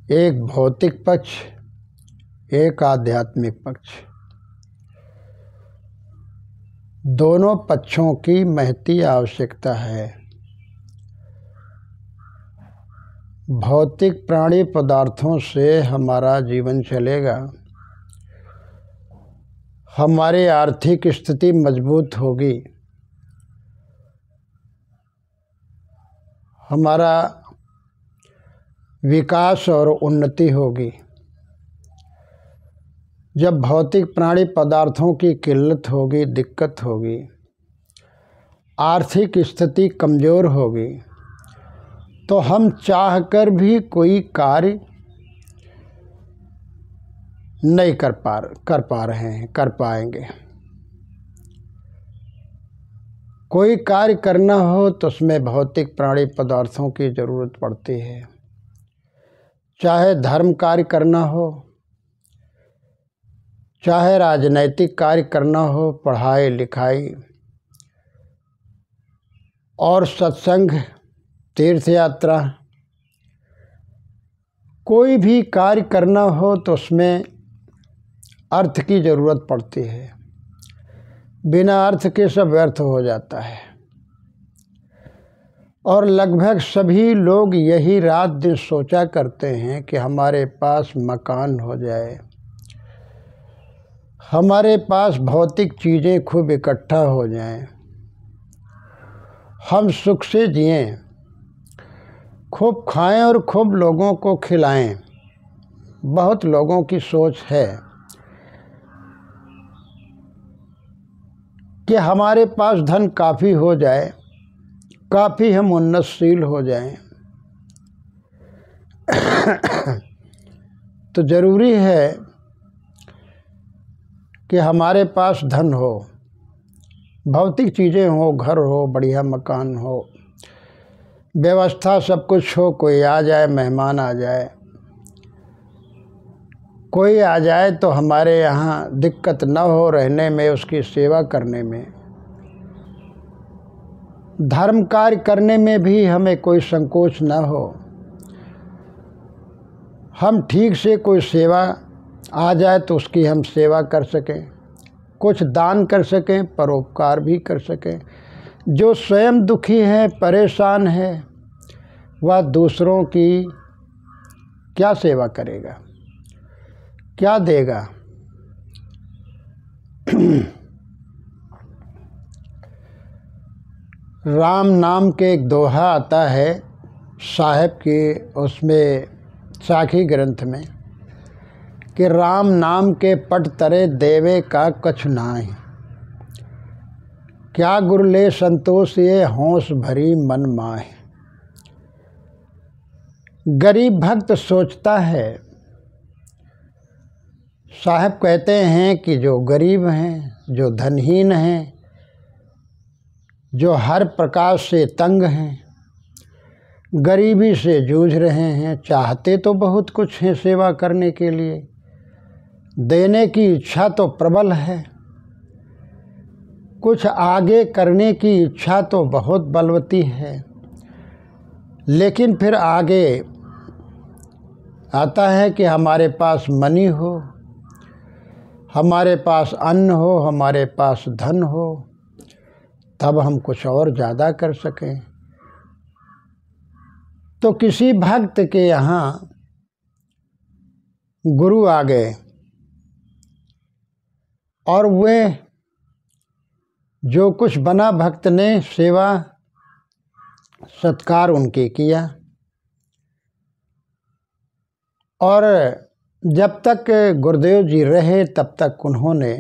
एक भौतिक पक्ष, एक आध्यात्मिक पक्ष। दोनों पक्षों की महती आवश्यकता है। भौतिक प्राणी पदार्थों से हमारा जीवन चलेगा, हमारी आर्थिक स्थिति मजबूत होगी, हमारा विकास और उन्नति होगी। जब भौतिक प्राणी पदार्थों की किल्लत होगी, दिक्कत होगी, आर्थिक स्थिति कमज़ोर होगी, तो हम चाहकर भी कोई कार्य नहीं कर पाएंगे। कोई कार्य करना हो तो उसमें भौतिक प्राणी पदार्थों की ज़रूरत पड़ती है। चाहे धर्म कार्य करना हो, चाहे राजनैतिक कार्य करना हो, पढ़ाई लिखाई और सत्संग, तीर्थ यात्रा, कोई भी कार्य करना हो तो उसमें अर्थ की ज़रूरत पड़ती है। बिना अर्थ के सब व्यर्थ हो जाता है। और लगभग सभी लोग यही रात दिन सोचा करते हैं कि हमारे पास मकान हो जाए, हमारे पास भौतिक चीज़ें खूब इकट्ठा हो जाएं, हम सुख से जिएं, खूब खाएं और खूब लोगों को खिलाएं। बहुत लोगों की सोच है कि हमारे पास धन काफ़ी हो जाए, काफ़ी हम उन्नतशील हो जाएं। तो ज़रूरी है कि हमारे पास धन हो, भौतिक चीज़ें हो, घर हो, बढ़िया मकान हो, व्यवस्था सब कुछ हो, कोई आ जाए, मेहमान आ जाए, कोई आ जाए तो हमारे यहाँ दिक्कत न हो रहने में, उसकी सेवा करने में। धर्म कार्य करने में भी हमें कोई संकोच न हो। हम ठीक से कोई सेवा आ जाए तो उसकी हम सेवा कर सकें, कुछ दान कर सकें, परोपकार भी कर सकें। जो स्वयं दुखी है, परेशान है, वह दूसरों की क्या सेवा करेगा, क्या देगा। राम नाम के एक दोहा आता है साहेब की, उसमें साखी ग्रंथ में, कि राम नाम के पट तरे देवे का कछु नाहि, क्या गुर ले संतोष ये होश भरी मन माहि। गरीब भक्त सोचता है, साहब कहते हैं कि जो गरीब हैं, जो धनहीन हैं, जो हर प्रकार से तंग हैं, गरीबी से जूझ रहे हैं, चाहते तो बहुत कुछ हैं सेवा करने के लिए, देने की इच्छा तो प्रबल है, कुछ आगे करने की इच्छा तो बहुत बलवती है, लेकिन फिर आगे आता है कि हमारे पास मनी हो, हमारे पास अन्न हो, हमारे पास धन हो, तब हम कुछ और ज़्यादा कर सकें। तो किसी भक्त के यहाँ गुरु आ गए और वे जो कुछ बना भक्त ने सेवा सत्कार उनके किया, और जब तक गुरुदेव जी रहे तब तक उन्होंने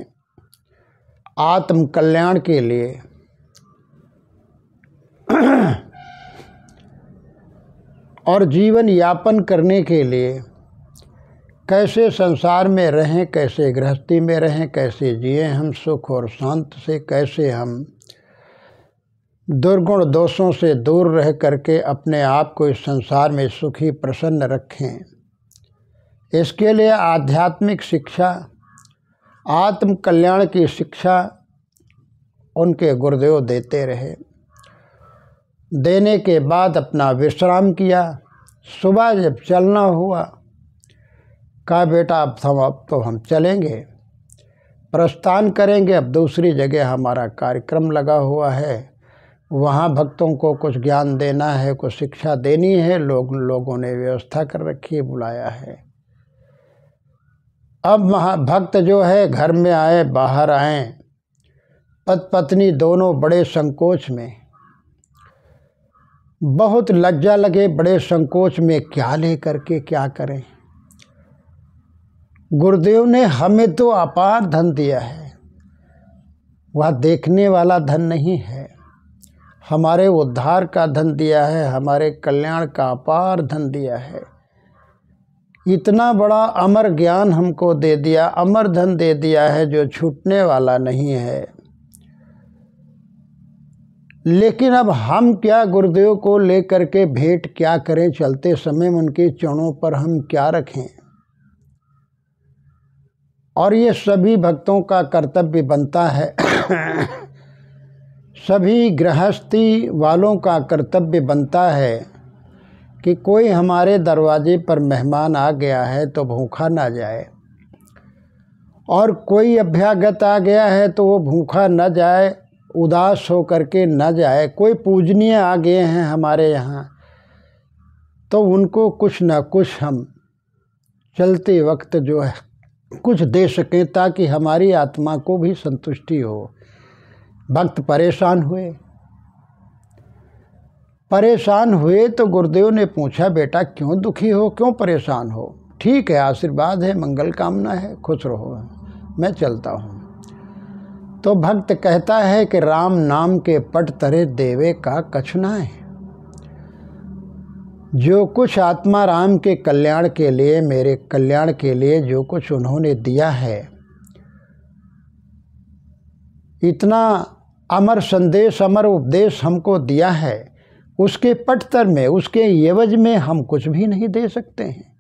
आत्म कल्याण के लिए और जीवन यापन करने के लिए, कैसे संसार में रहें, कैसे गृहस्थी में रहें, कैसे जिएं हम सुख और शांत से, कैसे हम दुर्गुण दोषों से दूर रह करके अपने आप को इस संसार में सुखी प्रसन्न रखें, इसके लिए आध्यात्मिक शिक्षा, आत्म कल्याण की शिक्षा उनके गुरुदेव देते रहे। देने के बाद अपना विश्राम किया। सुबह जब चलना हुआ कहा बेटा अब तो हम चलेंगे, प्रस्थान करेंगे, अब दूसरी जगह हमारा कार्यक्रम लगा हुआ है, वहाँ भक्तों को कुछ ज्ञान देना है, कुछ शिक्षा देनी है, लोगों ने व्यवस्था कर रखी है, बुलाया है। अब भक्त जो है घर में आए, बाहर आए, पत्नी दोनों बड़े संकोच में, बहुत लज्जा लगे, बड़े संकोच में क्या ले करके क्या करें। गुरुदेव ने हमें तो अपार धन दिया है, वह देखने वाला धन नहीं है, हमारे उद्धार का धन दिया है, हमारे कल्याण का अपार धन दिया है। इतना बड़ा अमर ज्ञान हमको दे दिया, अमर धन दे दिया है जो छूटने वाला नहीं है। लेकिन अब हम क्या गुरुदेव को लेकर के भेंट क्या करें, चलते समय उनके चरणों पर हम क्या रखें। और ये सभी भक्तों का कर्तव्य बनता है सभी गृहस्थी वालों का कर्तव्य बनता है कि कोई हमारे दरवाजे पर मेहमान आ गया है तो भूखा ना जाए, और कोई अभ्यागत आ गया है तो वो भूखा न जाए, उदास हो करके न जाए। कोई पूजनीय आ गए हैं हमारे यहाँ तो उनको कुछ न कुछ हम चलते वक्त जो है कुछ दे सकें, ताकि हमारी आत्मा को भी संतुष्टि हो। भक्त परेशान हुए तो गुरुदेव ने पूछा बेटा क्यों दुखी हो, क्यों परेशान हो। ठीक है, आशीर्वाद है, मंगल कामना है, खुश रहो, मैं चलता हूँ। तो भक्त कहता है कि राम नाम के पट तरे देवे का कछुना है। जो कुछ आत्मा राम के कल्याण के लिए, मेरे कल्याण के लिए जो कुछ उन्होंने दिया है, इतना अमर संदेश, अमर उपदेश हमको दिया है, उसके पटतर में, उसके एवज में हम कुछ भी नहीं दे सकते हैं।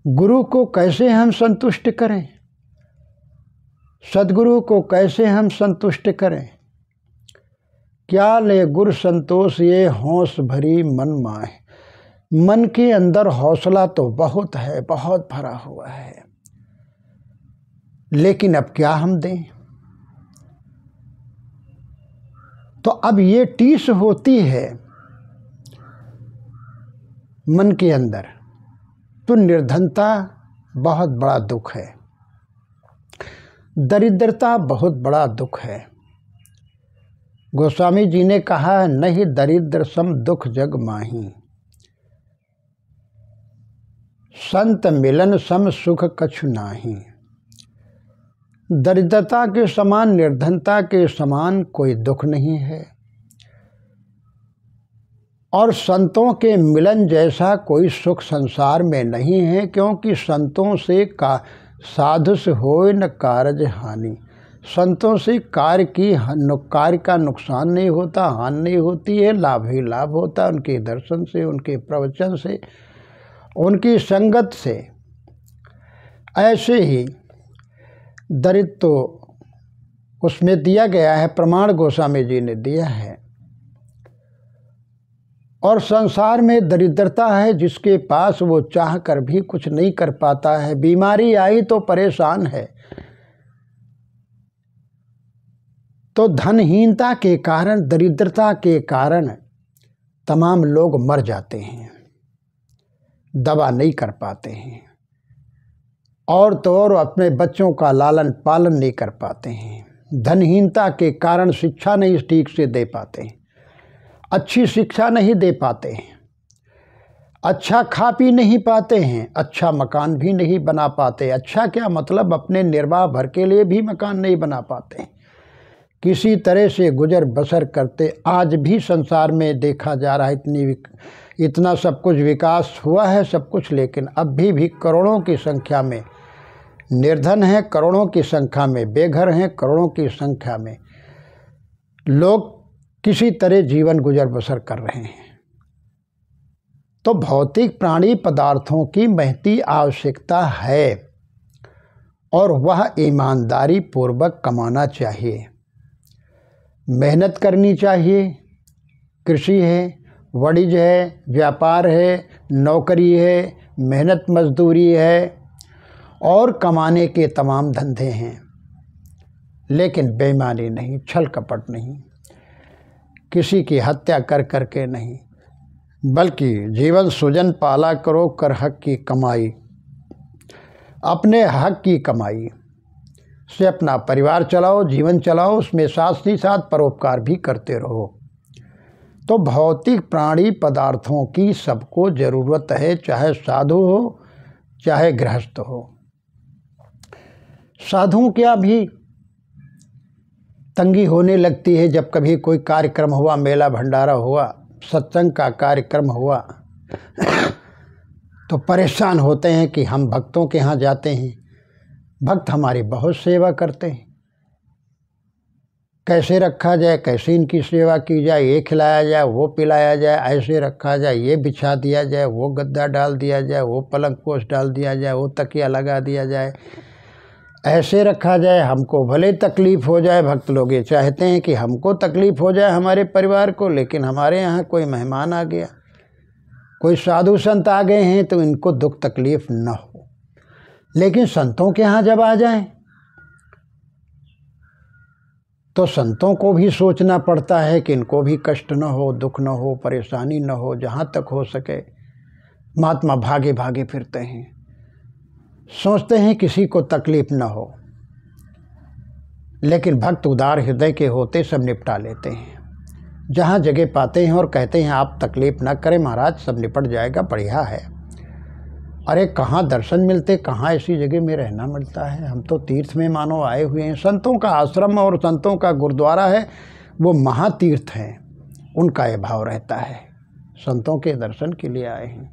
गुरु को कैसे हम संतुष्ट करें, सद्गुरु को कैसे हम संतुष्ट करें। क्या ले गुर संतोष ये हौस भरी मन माहे। मन के अंदर हौसला तो बहुत है, बहुत भरा हुआ है, लेकिन अब क्या हम दें। तो अब ये टीस होती है मन के अंदर, तो निर्धनता बहुत बड़ा दुख है, दरिद्रता बहुत बड़ा दुख है। गोस्वामी जी ने कहा है नहीं दरिद्र सम दुख जग माही, संत मिलन सम सुख कछु नाही। दरिद्रता के समान, निर्धनता के समान कोई दुख नहीं है, और संतों के मिलन जैसा कोई सुख संसार में नहीं है, क्योंकि संतों से का साधु से होए न कारज हानि। संतों से कार्य का नुकसान नहीं होता, हानि नहीं होती है, लाभ ही लाभ होता है उनके दर्शन से, उनके प्रवचन से, उनकी संगत से। ऐसे ही दरिद्र तो उसमें दिया गया है, प्रमाण गोस्वामी जी ने दिया है। और संसार में दरिद्रता है जिसके पास वो चाह कर भी कुछ नहीं कर पाता है। बीमारी आई तो परेशान है, तो धनहीनता के कारण, दरिद्रता के कारण तमाम लोग मर जाते हैं, दवा नहीं कर पाते हैं, और तो और अपने बच्चों का लालन पालन नहीं कर पाते हैं। धनहीनता के कारण शिक्षा नहीं ठीक से दे पाते हैं, अच्छी शिक्षा नहीं दे पाते हैं, अच्छा खा पी नहीं पाते हैं, अच्छा मकान भी नहीं बना पाते। अच्छा क्या मतलब, अपने निर्वाह भर के लिए भी मकान नहीं बना पाते, किसी तरह से गुजर बसर करते। आज भी संसार में देखा जा रहा है, इतना सब कुछ विकास हुआ है सब कुछ, लेकिन अब भी करोड़ों की संख्या में निर्धन हैं, करोड़ों की संख्या में बेघर हैं, करोड़ों की संख्या में लोग किसी तरह जीवन गुजर बसर कर रहे हैं। तो भौतिक प्राणी पदार्थों की महती आवश्यकता है, और वह ईमानदारी पूर्वक कमाना चाहिए, मेहनत करनी चाहिए। कृषि है, वाणिज्य है, व्यापार है, नौकरी है, मेहनत मजदूरी है और कमाने के तमाम धंधे हैं, लेकिन बेईमानी नहीं, छल कपट नहीं, किसी की हत्या कर करके नहीं, बल्कि जीवन सुजन पाला करो, कर हक की कमाई, अपने हक की कमाई से अपना परिवार चलाओ, जीवन चलाओ, उसमें साथ ही साथ परोपकार भी करते रहो। तो भौतिक प्राणी पदार्थों की सबको ज़रूरत है, चाहे साधु हो चाहे गृहस्थ हो। साधुओं क्या भी तंगी होने लगती है जब कभी कोई कार्यक्रम हुआ, मेला भंडारा हुआ, सत्संग का कार्यक्रम हुआ तो परेशान होते हैं कि हम भक्तों के यहाँ जाते हैं, भक्त हमारी बहुत सेवा करते हैं, कैसे रखा जाए, कैसे इनकी सेवा की जाए, ये खिलाया जाए, वो पिलाया जाए, ऐसे रखा जाए, ये बिछा दिया जाए, वो गद्दा डाल दिया जाए, वो पलंग पोष डाल दिया जाए, वो तकिया लगा दिया जाए, ऐसे रखा जाए। हमको भले तकलीफ़ हो जाए, भक्त लोग ये चाहते हैं कि हमको तकलीफ़ हो जाए, हमारे परिवार को, लेकिन हमारे यहाँ कोई मेहमान आ गया, कोई साधु संत आ गए हैं तो इनको दुख तकलीफ़ न हो। लेकिन संतों के यहाँ जब आ जाएं तो संतों को भी सोचना पड़ता है कि इनको भी कष्ट न हो, दुख न हो, परेशानी न हो। जहाँ तक हो सके महात्मा भागे भागे फिरते हैं, सोचते हैं किसी को तकलीफ़ न हो, लेकिन भक्त उदार हृदय के होते सब निपटा लेते हैं। जहाँ जगह पाते हैं और कहते हैं आप तकलीफ़ न करें महाराज, सब निपट जाएगा, बढ़िया है। अरे कहाँ दर्शन मिलते, कहाँ ऐसी जगह में रहना मिलता है। हम तो तीर्थ में मानो आए हुए हैं। संतों का आश्रम और संतों का गुरुद्वारा है, वो महातीर्थ हैं, उनका ये भाव रहता है, संतों के दर्शन के लिए आए हैं।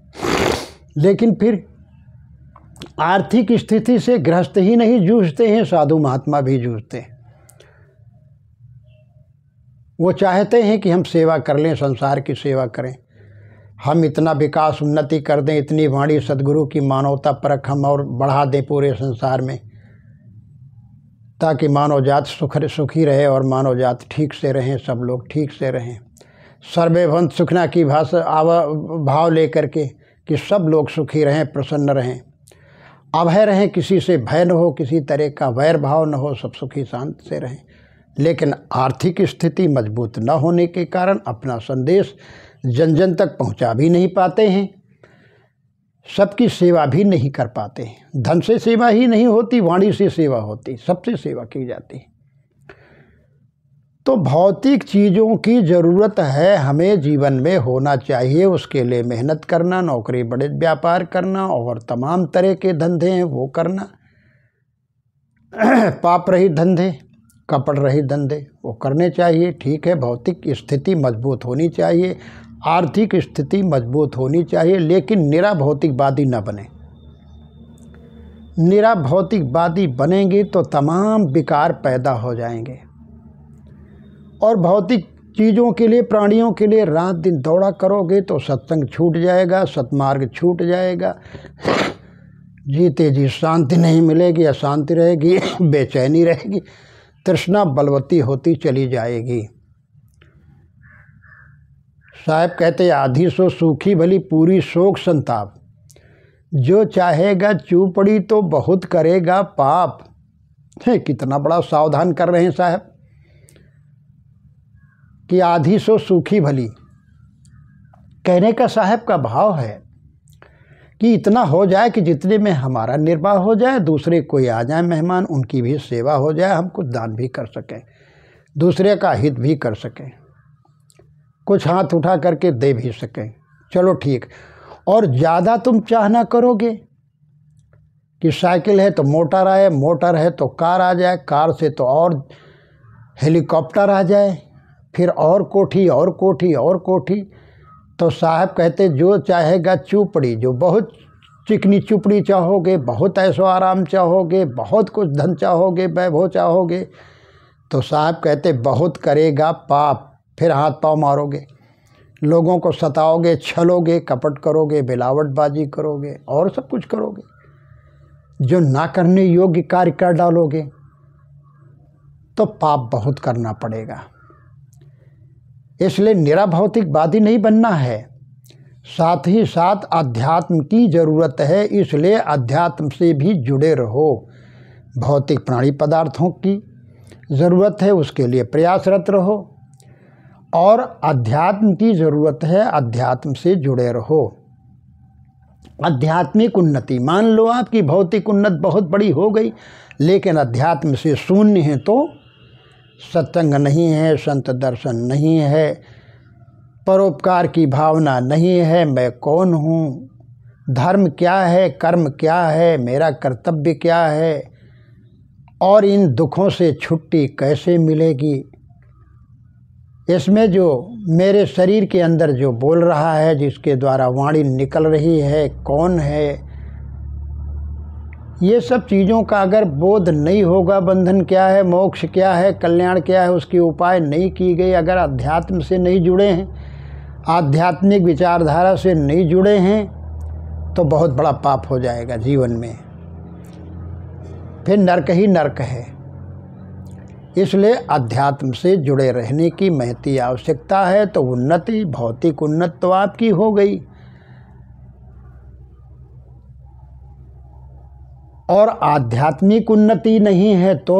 लेकिन फिर आर्थिक स्थिति से गृहस्थ ही नहीं जूझते हैं, साधु महात्मा भी जूझते हैं। वो चाहते हैं कि हम सेवा कर लें, संसार की सेवा करें, हम इतना विकास उन्नति कर दें, इतनी वाणी सदगुरु की मानवता परख हम और बढ़ा दें पूरे संसार में, ताकि मानव जात सुखी रहे और मानव जात ठीक से रहें, सब लोग ठीक से रहें। सर्वे भवन्तु सुखिनः की भाव लेकर के कि सब लोग सुखी रहें, प्रसन्न रहें, अभय रहें, किसी से भय न हो, किसी तरह का वैर भाव न हो, सब सुखी शांत से रहें। लेकिन आर्थिक स्थिति मजबूत न होने के कारण अपना संदेश जन जन तक पहुंचा भी नहीं पाते हैं, सबकी सेवा भी नहीं कर पाते हैं। धन से सेवा ही नहीं होती, वाणी से सेवा होती, सबसे सेवा की जाती। तो भौतिक चीज़ों की ज़रूरत है, हमें जीवन में होना चाहिए, उसके लिए मेहनत करना, नौकरी बड़े व्यापार करना और तमाम तरह के धंधे हैं वो करना, पाप रहित धंधे, कपट रहित धंधे वो करने चाहिए। ठीक है, भौतिक स्थिति मजबूत होनी चाहिए, आर्थिक स्थिति मजबूत होनी चाहिए, लेकिन निरा भौतिकवादी न बने। निरा भौतिकवादी बनेंगे तो तमाम विकार पैदा हो जाएंगे और भौतिक चीज़ों के लिए, प्राणियों के लिए रात दिन दौड़ा करोगे तो सत्संग छूट जाएगा, सतमार्ग छूट जाएगा, जीते जी शांति नहीं मिलेगी, अशांति रहेगी, बेचैनी रहेगी, तृष्णा बलवती होती चली जाएगी। साहब कहते आधी सो सूखी भली पूरी शोक संताप, जो चाहेगा चूपड़ी तो बहुत करेगा पाप। कितना बड़ा सावधान कर रहे हैं साहब कि आधी सो सूखी भली। कहने का साहब का भाव है कि इतना हो जाए कि जितने में हमारा निर्वाह हो जाए, दूसरे कोई आ जाए मेहमान, उनकी भी सेवा हो जाए, हम कुछ दान भी कर सकें, दूसरे का हित भी कर सकें, कुछ हाथ उठा करके दे भी सकें, चलो ठीक। और ज़्यादा तुम चाहना करोगे कि साइकिल है तो मोटर आए, मोटर है तो कार आ जाए, कार से तो और हेलीकॉप्टर आ जाए, फिर और कोठी और कोठी और कोठी। तो साहब कहते जो चाहेगा चूपड़ी, जो बहुत चिकनी चुपड़ी चाहोगे, बहुत ऐशो आराम चाहोगे, बहुत कुछ धन चाहोगे, वैभव चाहोगे, तो साहब कहते बहुत करेगा पाप। फिर हाथ पाँव मारोगे, लोगों को सताओगे, छलोगे, कपट करोगे, मिलावटबाजी करोगे और सब कुछ करोगे, जो ना करने योग्य कार्य कर डालोगे तो पाप बहुत करना पड़ेगा। इसलिए निरा भौतिकवादी नहीं बनना है, साथ ही साथ अध्यात्म की ज़रूरत है। इसलिए अध्यात्म से भी जुड़े रहो। भौतिक प्राणी पदार्थों की ज़रूरत है, उसके लिए प्रयासरत रहो, और अध्यात्म की ज़रूरत है, अध्यात्म से जुड़े रहो। आध्यात्मिक उन्नति, मान लो आपकी भौतिक उन्नति बहुत बड़ी हो गई लेकिन अध्यात्म से शून्य है, तो सत्संग नहीं है, संत दर्शन नहीं है, परोपकार की भावना नहीं है, मैं कौन हूँ, धर्म क्या है, कर्म क्या है, मेरा कर्तव्य क्या है, और इन दुखों से छुट्टी कैसे मिलेगी। इसमें जो मेरे शरीर के अंदर जो बोल रहा है, जिसके द्वारा वाणी निकल रही है, कौन है, ये सब चीज़ों का अगर बोध नहीं होगा, बंधन क्या है, मोक्ष क्या है, कल्याण क्या है, उसकी उपाय नहीं की गई, अगर अध्यात्म से नहीं जुड़े हैं, आध्यात्मिक विचारधारा से नहीं जुड़े हैं, तो बहुत बड़ा पाप हो जाएगा जीवन में, फिर नरक ही नरक है। इसलिए अध्यात्म से जुड़े रहने की महती आवश्यकता है। तो उन्नति, भौतिक उन्नति तो आपकी हो गई, और आध्यात्मिक उन्नति नहीं है तो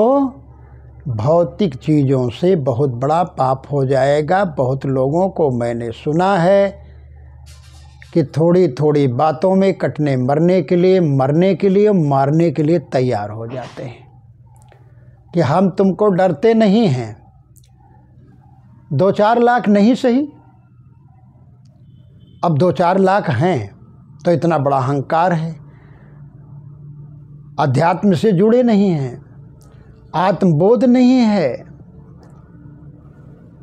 भौतिक चीज़ों से बहुत बड़ा पाप हो जाएगा। बहुत लोगों को मैंने सुना है कि थोड़ी थोड़ी बातों में कटने मरने के लिए, मारने के लिए तैयार हो जाते हैं कि हम तुमको डरते नहीं हैं। 2-4 लाख नहीं सही, अब 2-4 लाख हैं तो इतना बड़ा अहंकार है। अध्यात्म से जुड़े नहीं हैं, आत्मबोध नहीं है,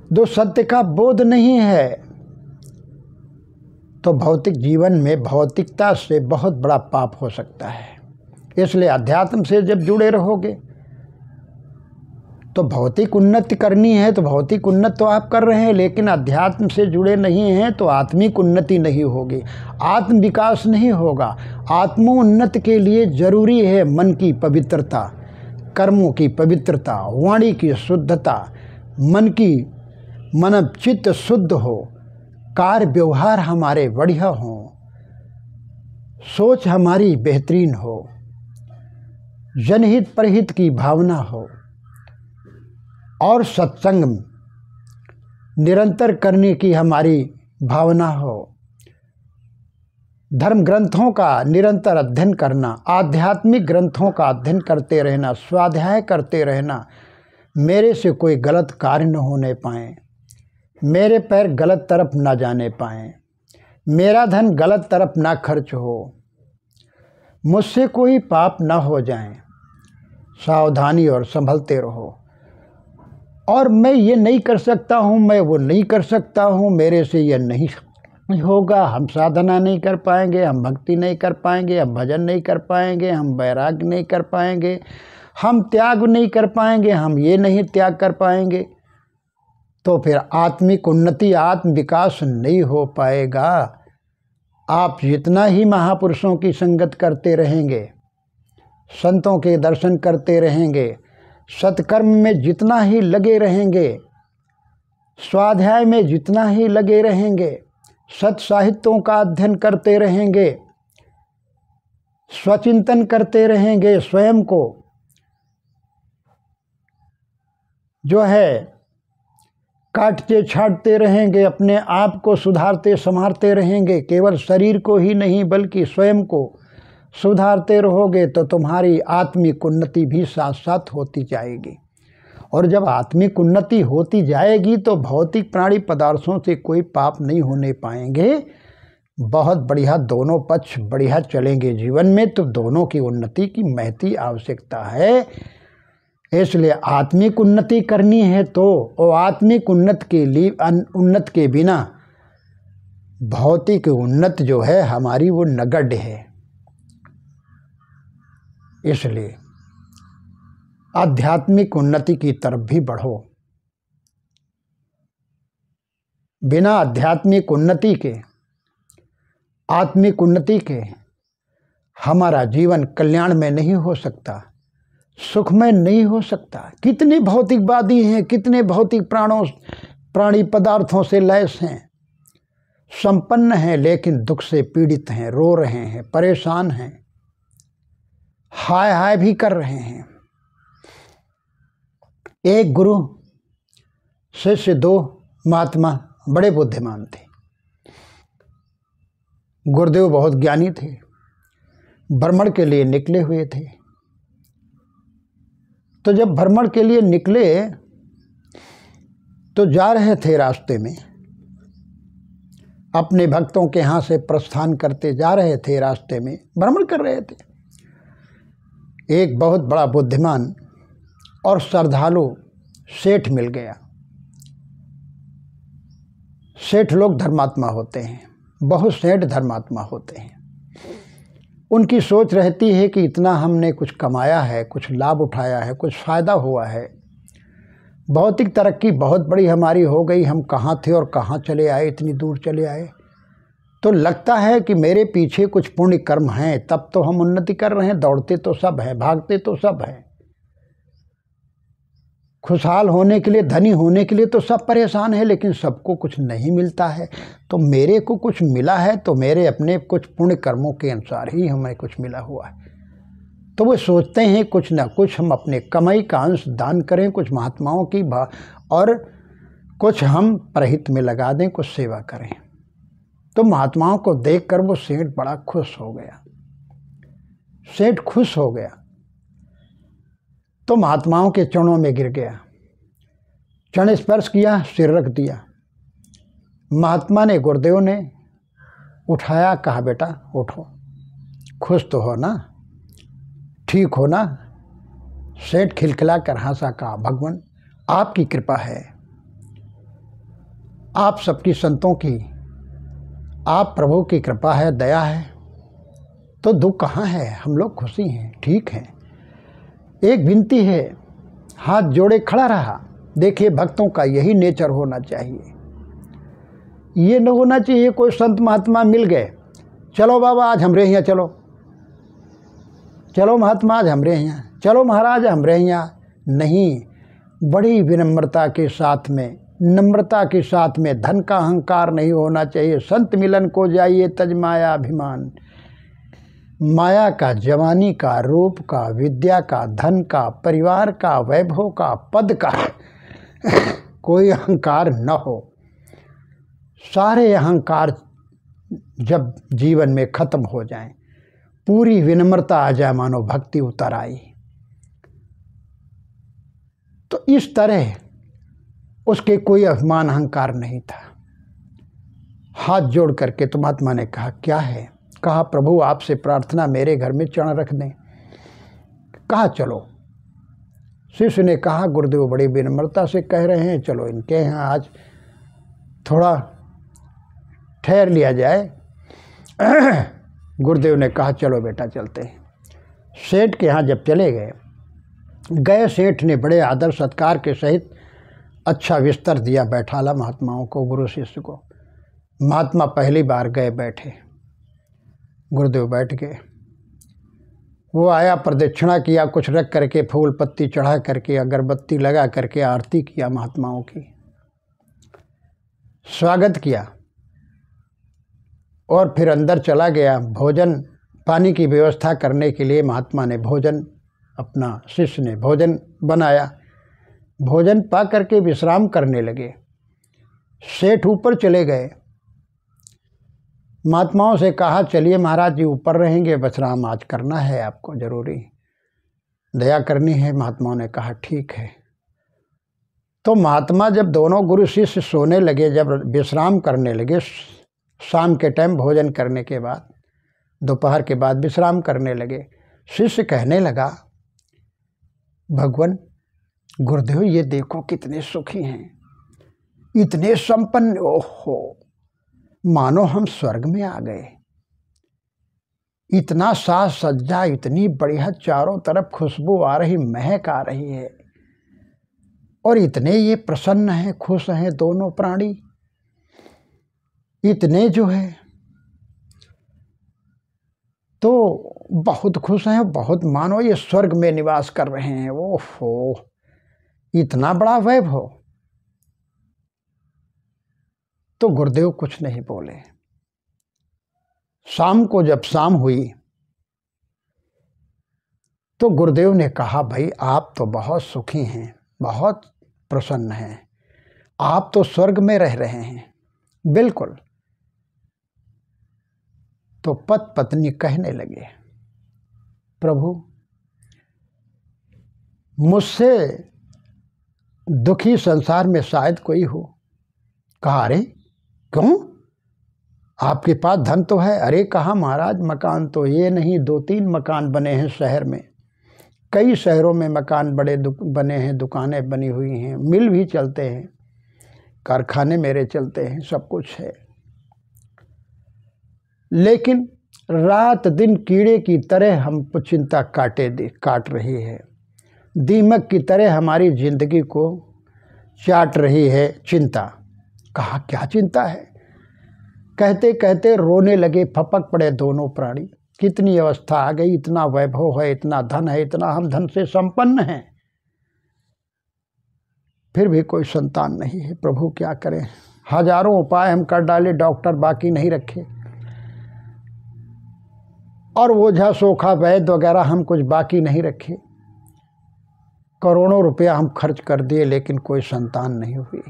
जो सत्य का बोध नहीं है, तो भौतिक जीवन में भौतिकता से बहुत बड़ा पाप हो सकता है। इसलिए अध्यात्म से जब जुड़े रहोगे तो भौतिक उन्नति करनी है, तो भौतिक उन्नति तो आप कर रहे हैं, लेकिन अध्यात्म से जुड़े नहीं हैं तो आत्मिक उन्नति नहीं होगी, आत्म विकास नहीं होगा। आत्मोन्नति के लिए जरूरी है मन की पवित्रता, कर्मों की पवित्रता, वाणी की शुद्धता, मन चित्त शुद्ध हो, कार्य व्यवहार हमारे बढ़िया हो, सोच हमारी बेहतरीन हो, जनहित परहित की भावना हो, और सत्संग निरंतर करने की हमारी भावना हो, धर्म ग्रंथों का निरंतर अध्ययन करना, आध्यात्मिक ग्रंथों का अध्ययन करते रहना, स्वाध्याय करते रहना, मेरे से कोई गलत कार्य न होने पाए, मेरे पैर गलत तरफ ना जाने पाएँ, मेरा धन गलत तरफ ना खर्च हो, मुझसे कोई पाप ना हो जाए, सावधानी और संभलते रहो। और मैं ये नहीं कर सकता हूँ, मैं वो नहीं कर सकता हूँ, मेरे से ये नहीं होगा, हम साधना नहीं कर पाएंगे, हम भक्ति नहीं कर पाएंगे, हम भजन नहीं कर पाएंगे, हम वैराग्य नहीं कर पाएंगे, हम त्याग नहीं कर पाएंगे, हम ये नहीं त्याग कर पाएंगे, तो फिर आत्मिक उन्नति, आत्म विकास नहीं हो पाएगा। आप जितना ही महापुरुषों की संगत करते रहेंगे, संतों के दर्शन करते रहेंगे, सत्कर्म में जितना ही लगे रहेंगे, स्वाध्याय में जितना ही लगे रहेंगे, सत साहित्यों का अध्ययन करते रहेंगे, स्वचिंतन करते रहेंगे, स्वयं को जो है काटते छाटते रहेंगे, अपने आप को सुधारते संवारते रहेंगे, केवल शरीर को ही नहीं बल्कि स्वयं को सुधारते रहोगे, तो तुम्हारी आत्मिक उन्नति भी साथ साथ होती जाएगी। और जब आत्मिक उन्नति होती जाएगी तो भौतिक प्राणी पदार्थों से कोई पाप नहीं होने पाएंगे। बहुत बढ़िया, दोनों पक्ष बढ़िया चलेंगे जीवन में, तो दोनों की उन्नति की महती आवश्यकता है। इसलिए आत्मिक उन्नति करनी है तो, और आत्मिक उन्नति के बिना भौतिक उन्नति जो है हमारी वो नगण्य है। इसलिए आध्यात्मिक उन्नति की तरफ भी बढ़ो। बिना आध्यात्मिक उन्नति के, आत्मिक उन्नति के हमारा जीवन कल्याण में नहीं हो सकता, सुखमय नहीं हो सकता। कितने भौतिकवादी हैं, कितने भौतिक प्राणों प्राणी पदार्थों से लैस हैं, संपन्न हैं, लेकिन दुख से पीड़ित हैं, रो रहे हैं, परेशान हैं, हाय हाय भी कर रहे हैं। एक गुरु शिष्य, 2 महात्मा बड़े बुद्धिमान थे। गुरुदेव बहुत ज्ञानी थे, भ्रमण के लिए निकले हुए थे। तो जब भ्रमण के लिए निकले तो जा रहे थे, रास्ते में अपने भक्तों के यहाँ से प्रस्थान करते जा रहे थे, रास्ते में भ्रमण कर रहे थे। एक बहुत बड़ा बुद्धिमान और श्रद्धालु सेठ मिल गया। सेठ लोग धर्मात्मा होते हैं, बहुत सेठ धर्मात्मा होते हैं। उनकी सोच रहती है कि इतना हमने कुछ कमाया है, कुछ लाभ उठाया है, कुछ फ़ायदा हुआ है, भौतिक तरक्की बहुत बड़ी हमारी हो गई, हम कहाँ थे और कहाँ चले आए, इतनी दूर चले आए। तो लगता है कि मेरे पीछे कुछ पुण्य कर्म हैं, तब तो हम उन्नति कर रहे हैं। दौड़ते तो सब हैं, भागते तो सब हैं, खुशहाल होने के लिए, धनी होने के लिए तो सब परेशान है, लेकिन सबको कुछ नहीं मिलता है। तो मेरे को कुछ मिला है तो मेरे अपने कुछ पुण्य कर्मों के अनुसार ही हमें कुछ मिला हुआ है। तो वो सोचते हैं कुछ ना कुछ हम अपने कमाई का अंश दान करें, कुछ महात्माओं की और कुछ हम परहित में लगा दें, कुछ सेवा करें। तो महात्माओं को देखकर वो सेठ बड़ा खुश हो गया। सेठ खुश हो गया तो महात्माओं के चरणों में गिर गया, चरण स्पर्श किया, सिर रख दिया। महात्मा ने, गुरुदेव ने उठाया, कहा बेटा उठो, खुश तो हो ना, ठीक हो ना। सेठ खिलखिला कर हंसा, कहा भगवान आपकी कृपा है, आप सबकी संतों की, आप प्रभु की कृपा है, दया है, तो दुख कहाँ है, हम लोग खुशी हैं, ठीक हैं। एक विनती है, हाथ जोड़े खड़ा रहा। देखिए भक्तों का यही नेचर होना चाहिए। ये न होना चाहिए कोई संत महात्मा मिल गए, चलो बाबा आज हमरे यहाँ चलो, चलो महात्मा आज हमरे यहाँ, चलो महाराज हमरे यहाँ। नहीं, बड़ी विनम्रता के साथ में, नम्रता के साथ में, धन का अहंकार नहीं होना चाहिए। संत मिलन को जाइए तज माया अभिमान। माया का, जवानी का, रूप का, विद्या का, धन का, परिवार का, वैभव का, पद का कोई अहंकार न हो। सारे अहंकार जब जीवन में खत्म हो जाएं, पूरी विनम्रता आ जाए, मानो भक्ति उतर आई। तो इस तरह उसके कोई अभिमान अहंकार नहीं था। हाथ जोड़ करके तो महात्मा ने कहा क्या है? कहा प्रभु आपसे प्रार्थना, मेरे घर में चरण रख दें। कहा चलो। शिष्य ने कहा गुरुदेव बड़ी विनम्रता से कह रहे हैं, चलो इनके यहाँ आज थोड़ा ठहर लिया जाए। गुरुदेव ने कहा चलो बेटा चलते हैं। सेठ के यहाँ जब चले गए, सेठ ने बड़े आदर सत्कार के सहित अच्छा बिस्तर दिया, बैठाला महात्माओं को, गुरु शिष्य को। महात्मा पहली बार गए, बैठे, गुरुदेव बैठ गए। वो आया, प्रदक्षिणा किया, कुछ रख करके, फूल पत्ती चढ़ा करके, अगरबत्ती लगा करके आरती किया महात्माओं की, स्वागत किया और फिर अंदर चला गया। भोजन पानी की व्यवस्था करने के लिए महात्मा ने भोजन, अपना शिष्य ने भोजन बनाया। भोजन पा करके विश्राम करने लगे। सेठ ऊपर चले गए, महात्माओं से कहा चलिए महाराज जी ऊपर रहेंगे, विश्राम आज करना है आपको, जरूरी दया करनी है। महात्माओं ने कहा ठीक है। तो महात्मा जब दोनों गुरु शिष्य सोने लगे, जब विश्राम करने लगे, शाम के टाइम भोजन करने के बाद, दोपहर के बाद विश्राम करने लगे, शिष्य कहने लगा भगवान गुरुदेव ये देखो कितने सुखी हैं, इतने संपन्न, ओहो मानो हम स्वर्ग में आ गए। इतना साज सज्जा, इतनी बढ़िया, चारों तरफ खुशबू आ रही, महक आ रही है, और इतने ये प्रसन्न हैं, खुश हैं दोनों प्राणी, इतने जो है तो बहुत खुश हैं, बहुत मानो ये स्वर्ग में निवास कर रहे हैं। ओहो इतना बड़ा वैभव। तो गुरुदेव कुछ नहीं बोले। शाम को जब शाम हुई तो गुरुदेव ने कहा, भाई आप तो बहुत सुखी हैं, बहुत प्रसन्न हैं, आप तो स्वर्ग में रह रहे हैं। बिल्कुल। तो पति पत्नी कहने लगे, प्रभु मुझसे दुखी संसार में शायद कोई हो। कहा, अरे क्यों, आपके पास धन तो है। अरे कहा महाराज, मकान तो ये नहीं, 2-3 मकान बने हैं शहर में, कई शहरों में मकान बड़े बने हैं, दुकानें बनी हुई हैं, मिल भी चलते हैं, कारखाने मेरे चलते हैं, सब कुछ है। लेकिन रात दिन कीड़े की तरह हमको चिंता काट रही है, दीमक की तरह हमारी जिंदगी को चाट रही है चिंता। कहा, क्या चिंता है? कहते कहते रोने लगे, फपक पड़े दोनों प्राणी। कितनी अवस्था आ गई, इतना वैभव है, इतना धन है, इतना हम धन से संपन्न हैं, फिर भी कोई संतान नहीं है। प्रभु क्या करें, हजारों उपाय हम कर डाले, डॉक्टर बाकी नहीं रखे, और ओझा सोखा वैद्य वगैरह हम कुछ बाकी नहीं रखे। करोड़ों रुपया हम खर्च कर दिए, लेकिन कोई संतान नहीं हुई।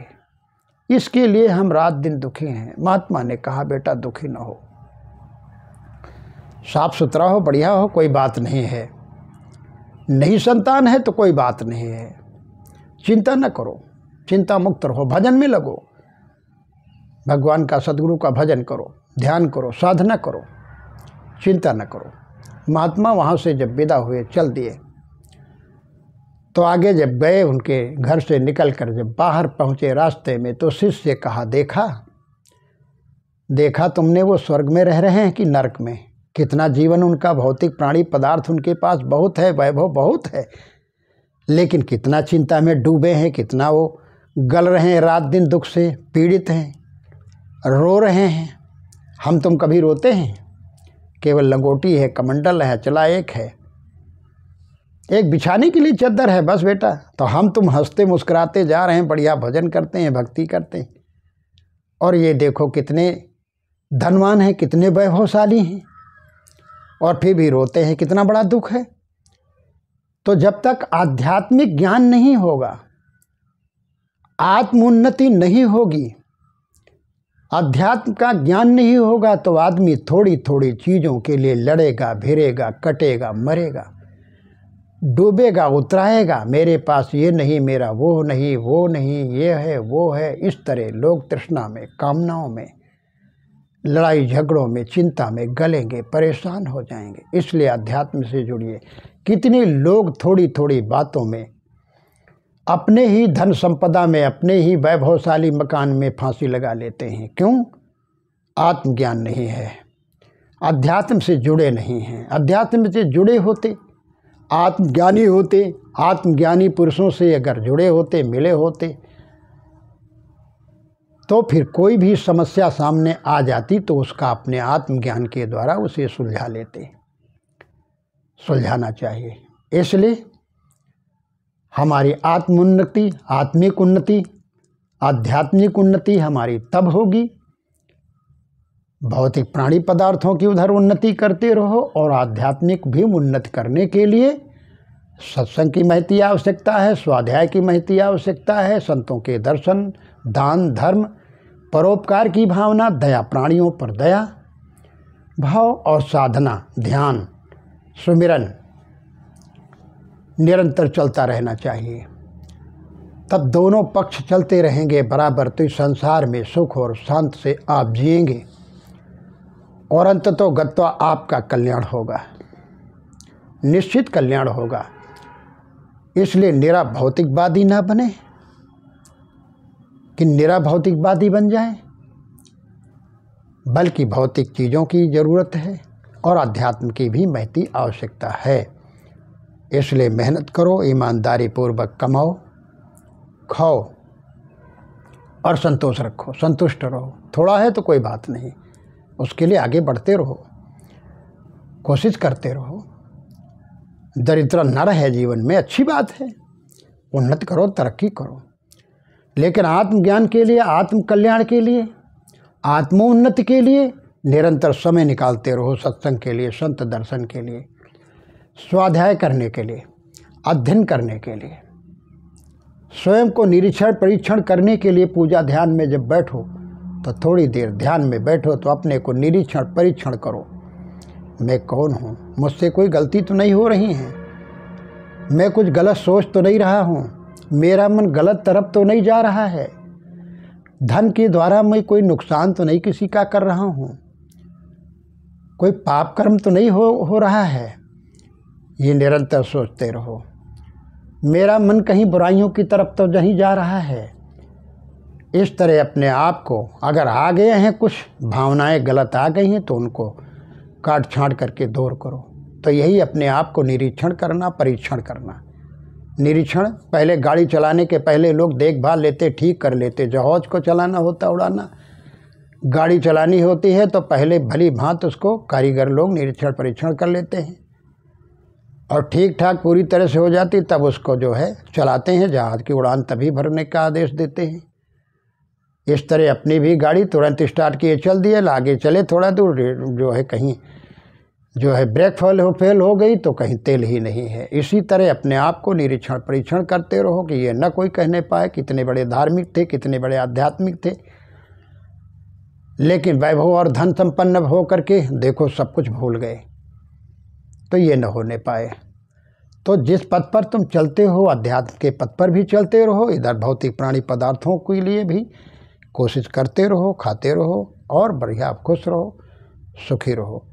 इसके लिए हम रात दिन दुखी हैं। महात्मा ने कहा, बेटा दुखी न हो, साफ सुथरा हो, बढ़िया हो, कोई बात नहीं है। नहीं संतान है तो कोई बात नहीं है, चिंता न करो, चिंता मुक्त रहो, भजन में लगो, भगवान का सद्गुरु का भजन करो, ध्यान करो, साधना करो, चिंता न करो। महात्मा वहाँ से जब विदा हुए, चल दिए, तो आगे जब गए, उनके घर से निकलकर जब बाहर पहुँचे रास्ते में, तो शिष्य से कहा, देखा तुमने वो स्वर्ग में रह रहे हैं कि नरक में? कितना जीवन उनका, भौतिक प्राणी पदार्थ उनके पास बहुत है, वैभव बहुत है, लेकिन कितना चिंता में डूबे हैं, कितना वो गल रहे हैं, रात दिन दुख से पीड़ित हैं, रो रहे हैं। हम तुम कभी रोते हैं? केवल लंगोटी है, कमंडल है, चला एक है, एक बिछाने के लिए चादर है, बस बेटा। तो हम तुम हंसते मुस्कुराते जा रहे हैं, बढ़िया भजन करते हैं, भक्ति करते हैं, और ये देखो कितने धनवान हैं, कितने वैभवशाली हैं, और फिर भी रोते हैं, कितना बड़ा दुख है। तो जब तक आध्यात्मिक ज्ञान नहीं होगा, आत्मोन्नति नहीं होगी, अध्यात्म का ज्ञान नहीं होगा, तो आदमी थोड़ी थोड़ी चीज़ों के लिए लड़ेगा, भिड़ेगा, कटेगा, मरेगा, डूबेगा, उतराएगा। मेरे पास ये नहीं, मेरा वो नहीं, वो नहीं, ये है, वो है। इस तरह लोग तृष्णा में, कामनाओं में, लड़ाई झगड़ों में, चिंता में गलेंगे, परेशान हो जाएंगे। इसलिए अध्यात्म से जुड़िए। कितने लोग थोड़ी थोड़ी बातों में, अपने ही धन संपदा में, अपने ही वैभवशाली मकान में फांसी लगा लेते हैं। क्यों? आत्मज्ञान नहीं है, अध्यात्म से जुड़े नहीं हैं। अध्यात्म से जुड़े होते, आत्मज्ञानी होते, आत्मज्ञानी पुरुषों से अगर जुड़े होते, मिले होते, तो फिर कोई भी समस्या सामने आ जाती तो उसका अपने आत्मज्ञान के द्वारा उसे सुलझा लेते। सुलझाना चाहिए। इसलिए हमारी आत्मोन्नति, आत्मिक उन्नति, आध्यात्मिक उन्नति हमारी तब होगी, भौतिक प्राणी पदार्थों की उधर उन्नति करते रहो, और आध्यात्मिक भी उन्नति करने के लिए सत्संग की महती आवश्यकता है, स्वाध्याय की महती आवश्यकता है, संतों के दर्शन, दान धर्म, परोपकार की भावना, दया, प्राणियों पर दया भाव, और साधना, ध्यान, सुमिरन निरंतर चलता रहना चाहिए। तब दोनों पक्ष चलते रहेंगे बराबर, तो इस संसार में सुख और शांत से आप जिएंगे, और अंततः गत्वा आपका कल्याण होगा, निश्चित कल्याण होगा। इसलिए निरा भौतिकवादी ना बने कि निरा भौतिकवादी बन जाए, बल्कि भौतिक चीज़ों की ज़रूरत है और अध्यात्म की भी महती आवश्यकता है। इसलिए मेहनत करो, ईमानदारी पूर्वक कमाओ, खाओ और संतोष रखो, संतुष्ट रहो। थोड़ा है तो कोई बात नहीं, उसके लिए आगे बढ़ते रहो, कोशिश करते रहो। दरिद्र न रहे जीवन में, अच्छी बात है, उन्नति करो, तरक्की करो, लेकिन आत्मज्ञान के लिए, आत्म कल्याण के लिए आत्मोन्नति के लिए निरंतर समय निकालते रहो, सत्संग के लिए, संत दर्शन के लिए, स्वाध्याय करने के लिए, अध्ययन करने के लिए, स्वयं को निरीक्षण परीक्षण करने के लिए। पूजा ध्यान में जब बैठो तो थोड़ी देर ध्यान में बैठो तो अपने को निरीक्षण परीक्षण करो। मैं कौन हूँ? मुझसे कोई गलती तो नहीं हो रही है? मैं कुछ गलत सोच तो नहीं रहा हूँ? मेरा मन गलत तरफ तो नहीं जा रहा है? धन के द्वारा मैं कोई नुकसान तो नहीं किसी का कर रहा हूँ? कोई पाप कर्म तो नहीं हो रहा है? ये निरंतर सोचते रहो। मेरा मन कहीं बुराइयों की तरफ तो नहीं जा रहा है? इस तरह अपने आप को, अगर आ गए हैं कुछ भावनाएं गलत आ गई हैं तो उनको काट छाँट करके दूर करो। तो यही अपने आप को निरीक्षण करना, परीक्षण करना। निरीक्षण, पहले गाड़ी चलाने के पहले लोग देखभाल लेते, ठीक कर लेते। जहाज को चलाना होता, उड़ाना, गाड़ी चलानी होती है तो पहले भली भांत उसको कारीगर लोग निरीक्षण परीक्षण कर लेते हैं और ठीक ठाक पूरी तरह से हो जाती, तब उसको जो है चलाते हैं। जहाज की उड़ान तभी भरने का आदेश देते हैं। इस तरह अपनी भी गाड़ी तुरंत स्टार्ट किए चल दिए, आगे चले थोड़ा दूर, जो है कहीं जो है ब्रेक फेल हो गई तो कहीं तेल ही नहीं है। इसी तरह अपने आप को निरीक्षण परीक्षण करते रहो कि ये न कोई कहने पाए कितने बड़े धार्मिक थे, कितने बड़े आध्यात्मिक थे, लेकिन वैभव और धन संपन्न हो करके देखो सब कुछ भूल गए। तो ये न होने पाए। तो जिस पथ पर तुम चलते हो, अध्यात्म के पथ पर भी चलते रहो, इधर भौतिक प्राणी पदार्थों के लिए भी कोशिश करते रहो, खाते रहो और बढ़िया खुश रहो, सुखी रहो।